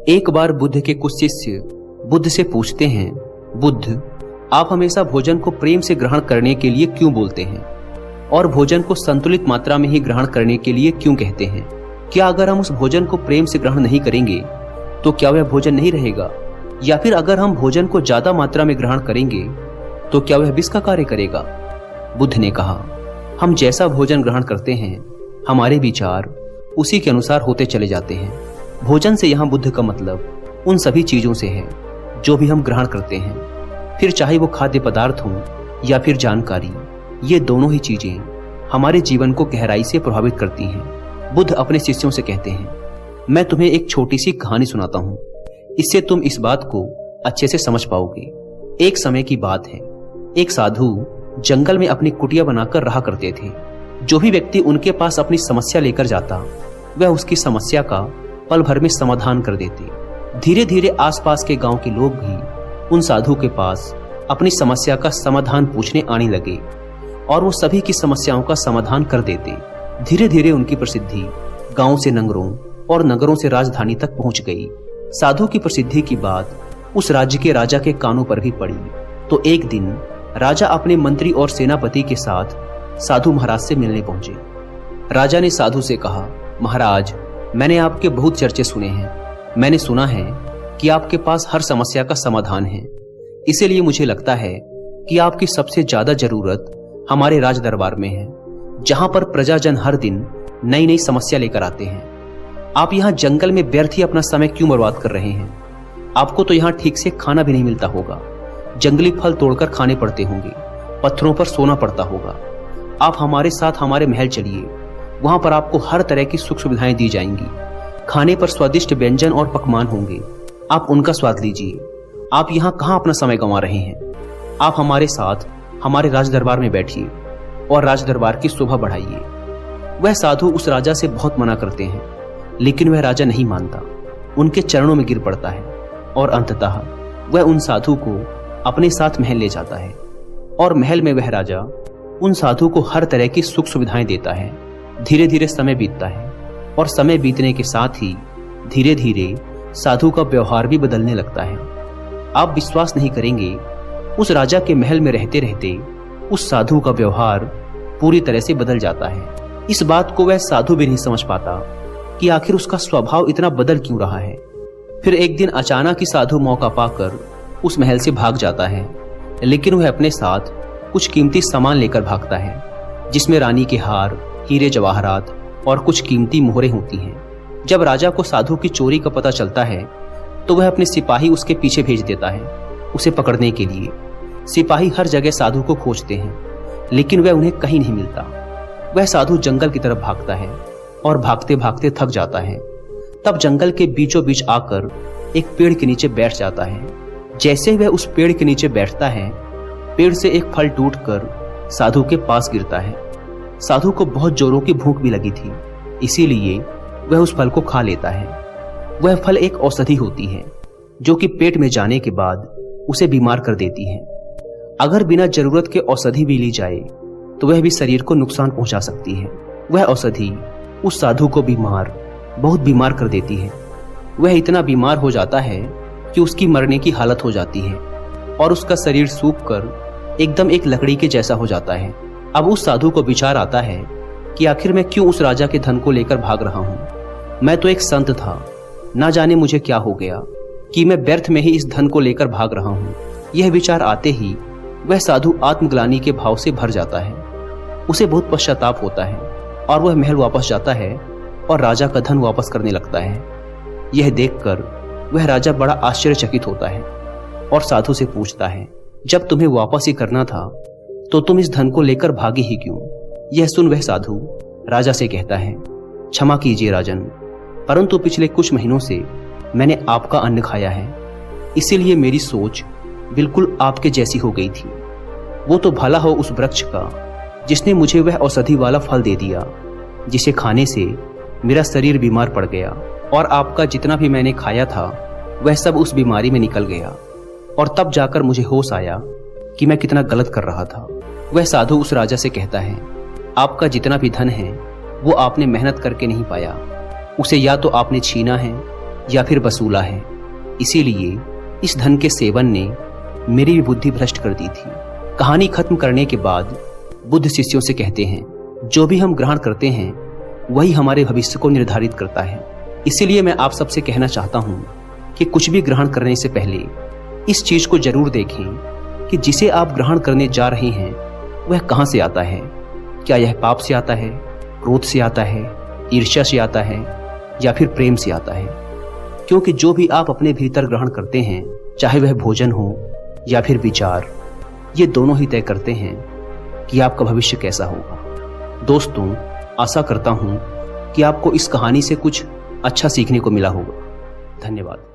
एक बार बुद्ध के कुछ शिष्य बुद्ध से पूछते हैं, बुद्ध, आप हमेशा भोजन को प्रेम से ग्रहण करने के लिए क्यों बोलते हैं और भोजन को संतुलित मात्रा में ही ग्रहण करने के लिए क्यों कहते हैं? क्या अगर हम उस भोजन को प्रेम से ग्रहण नहीं करेंगे तो क्या वह भोजन नहीं रहेगा, या फिर अगर हम भोजन को ज्यादा मात्रा में ग्रहण करेंगे तो क्या वह विष का कार्य करेगा? बुद्ध ने कहा, हम जैसा भोजन ग्रहण करते हैं हमारे विचार उसी के अनुसार होते चले जाते हैं। भोजन से यहाँ बुद्ध का मतलब उन सभी चीजों से है जो भी हम ग्रहण करते हैं, फिर चाहे वो खाद्य पदार्थ हों या फिर जानकारी। ये दोनों ही चीजें हमारे जीवन को गहराई से प्रभावित करती हैं। बुद्ध अपने शिष्यों से कहते हैं, मैं तुम्हें एक छोटी सी कहानी सुनाता हूँ, इससे तुम इस बात को अच्छे से समझ पाओगे। एक समय की बात है, एक साधु जंगल में अपनी कुटिया बनाकर रहा करते थे। जो भी व्यक्ति उनके पास अपनी समस्या लेकर जाता वह उसकी समस्या का पल भर में समाधान कर देते। धीरे धीरे आसपास के गांव के लोग भी उन साधु के पास अपनी समस्या का समाधान पूछने आने लगे और वो सभी की समस्याओं का समाधान कर देते। धीरे धीरे उनकी प्रसिद्धि गांव से नगरों और नगरों से राजधानी तक पहुंच गई। साधु की प्रसिद्धि की बात उस राज्य के राजा के कानों पर भी पड़ी। तो एक दिन राजा अपने मंत्री और सेनापति के साथ साधु महाराज से मिलने पहुंचे। राजा ने साधु से कहा, महाराज, मैंने आपके बहुत चर्चे सुने हैं। मैंने सुना है कि आपके पास हर समस्या का समाधान है। इसीलिए मुझे लगता है कि आपकी सबसे ज्यादा जरूरत हमारे राज दरबार में है, जहां पर प्रजाजन हर दिन नई नई समस्या लेकर आते हैं। आप यहाँ जंगल में व्यर्थ ही अपना समय क्यों बर्बाद कर रहे हैं? आपको तो यहाँ ठीक से खाना भी नहीं मिलता होगा, जंगली फल तोड़कर खाने पड़ते होंगे, पत्थरों पर सोना पड़ता होगा। आप हमारे साथ हमारे महल चलिए, वहां पर आपको हर तरह की सुख सुविधाएं दी जाएंगी। खाने पर स्वादिष्ट व्यंजन और पकवान होंगे, आप उनका स्वाद लीजिए। आप यहाँ कहाँ अपना समय गंवा रहे हैं? आप हमारे साथ हमारे राज दरबार में बैठिए और राज दरबार की शोभा बढ़ाइए। वह साधु उस राजा से बहुत मना करते हैं, लेकिन वह राजा नहीं मानता, उनके चरणों में गिर पड़ता है और अंततः वह उन साधु को अपने साथ महल ले जाता है। और महल में वह राजा उन साधु को हर तरह की सुख सुविधाएं देता है। धीरे धीरे समय बीतता है और समय बीतने के साथ ही धीरे धीरे साधु का व्यवहार भी बदलने लगता है। आप विश्वास नहीं करेंगे, उस राजा के महल में रहते रहते उस साधु का व्यवहार पूरी तरह से बदल जाता है। इस बात को वह साधु भी नहीं समझ पाता कि आखिर उसका स्वभाव इतना बदल क्यों रहा है। फिर एक दिन अचानक ही साधु मौका पाकर उस महल से भाग जाता है, लेकिन वह अपने साथ कुछ कीमती सामान लेकर भागता है, जिसमें रानी के हार, हीरे जवाहरात और कुछ कीमती मोहरें होती हैं। जब राजा को साधु की चोरी का पता चलता है तो वह अपने सिपाही उसके पीछे भेज देता है उसे पकड़ने के लिए। सिपाही हर जगह साधु को खोजते हैं, लेकिन वह उन्हें कहीं नहीं मिलता। वह साधु जंगल की तरफ भागता है और भागते भागते थक जाता है। तब जंगल के बीचों बीच आकर एक पेड़ के नीचे बैठ जाता है। जैसे वह उस पेड़ के नीचे बैठता है, पेड़ से एक फल टूटकर साधु के पास गिरता है। साधु को बहुत जोरों की भूख भी लगी थी, इसीलिए वह उस फल को खा लेता है। वह फल एक औषधि होती है जो कि पेट में जाने के बाद उसे बीमार कर देती है। अगर बिना जरूरत के औषधि भी ली जाए तो वह भी शरीर को नुकसान पहुंचा सकती है। वह औषधि उस साधु को बहुत बीमार कर देती है। वह इतना बीमार हो जाता है कि उसकी मरने की हालत हो जाती है और उसका शरीर सूखकर एकदम एक लकड़ी के जैसा हो जाता है। अब उस साधु को विचार आता है कि आखिर मैं क्यों उस राजा के धन को लेकर भाग रहा हूँ। मैं तो एक संत था, ना जाने मुझे क्या हो गया कि मैं व्यर्थ में ही इस धन को लेकर भाग रहा हूँ। यह विचार आते ही वह साधु आत्मग्लानि के भाव से भर जाता है। उसे बहुत पश्चाताप होता है और वह महल वापस जाता है और राजा का धन वापस करने लगता है। यह देखकर वह राजा बड़ा आश्चर्यचकित होता है और साधु से पूछता है, जब तुम्हें वापस ही करना था तो तुम इस धन को लेकर भागे ही क्यों? यह सुन वह साधु राजा से कहता है, क्षमा कीजिए राजन, परंतु पिछले कुछ महीनों से मैंने आपका अन्न खाया है, इसीलिए मेरी सोच बिल्कुल आपके जैसी हो गई थी। वो तो भला हो उस वृक्ष का जिसने मुझे वह औषधि वाला फल दे दिया, जिसे खाने से मेरा शरीर बीमार पड़ गया और आपका जितना भी मैंने खाया था वह सब उस बीमारी में निकल गया। और तब जाकर मुझे होश आया कि मैं कितना गलत कर रहा था। वह साधु उस राजा से कहता है, आपका जितना भी धन है वो आपने मेहनत करके नहीं पाया, उसे या तो आपने छीना है या फिर वसूला है। इसीलिए इस धन के सेवन ने मेरी भी बुद्धि भ्रष्ट कर दी थी। कहानी खत्म करने के बाद बुद्ध शिष्यों से कहते हैं, जो भी हम ग्रहण करते हैं वही हमारे भविष्य को निर्धारित करता है। इसीलिए मैं आप सबसे कहना चाहता हूं कि कुछ भी ग्रहण करने से पहले इस चीज को जरूर देखें कि जिसे आप ग्रहण करने जा रहे हैं वह कहां से आता है। क्या यह पाप से आता है, क्रोध से आता है, ईर्ष्या से आता है या फिर प्रेम से आता है। क्योंकि जो भी आप अपने भीतर ग्रहण करते हैं, चाहे वह भोजन हो या फिर विचार, ये दोनों ही तय करते हैं कि आपका भविष्य कैसा होगा। दोस्तों, आशा करता हूं कि आपको इस कहानी से कुछ अच्छा सीखने को मिला होगा। धन्यवाद।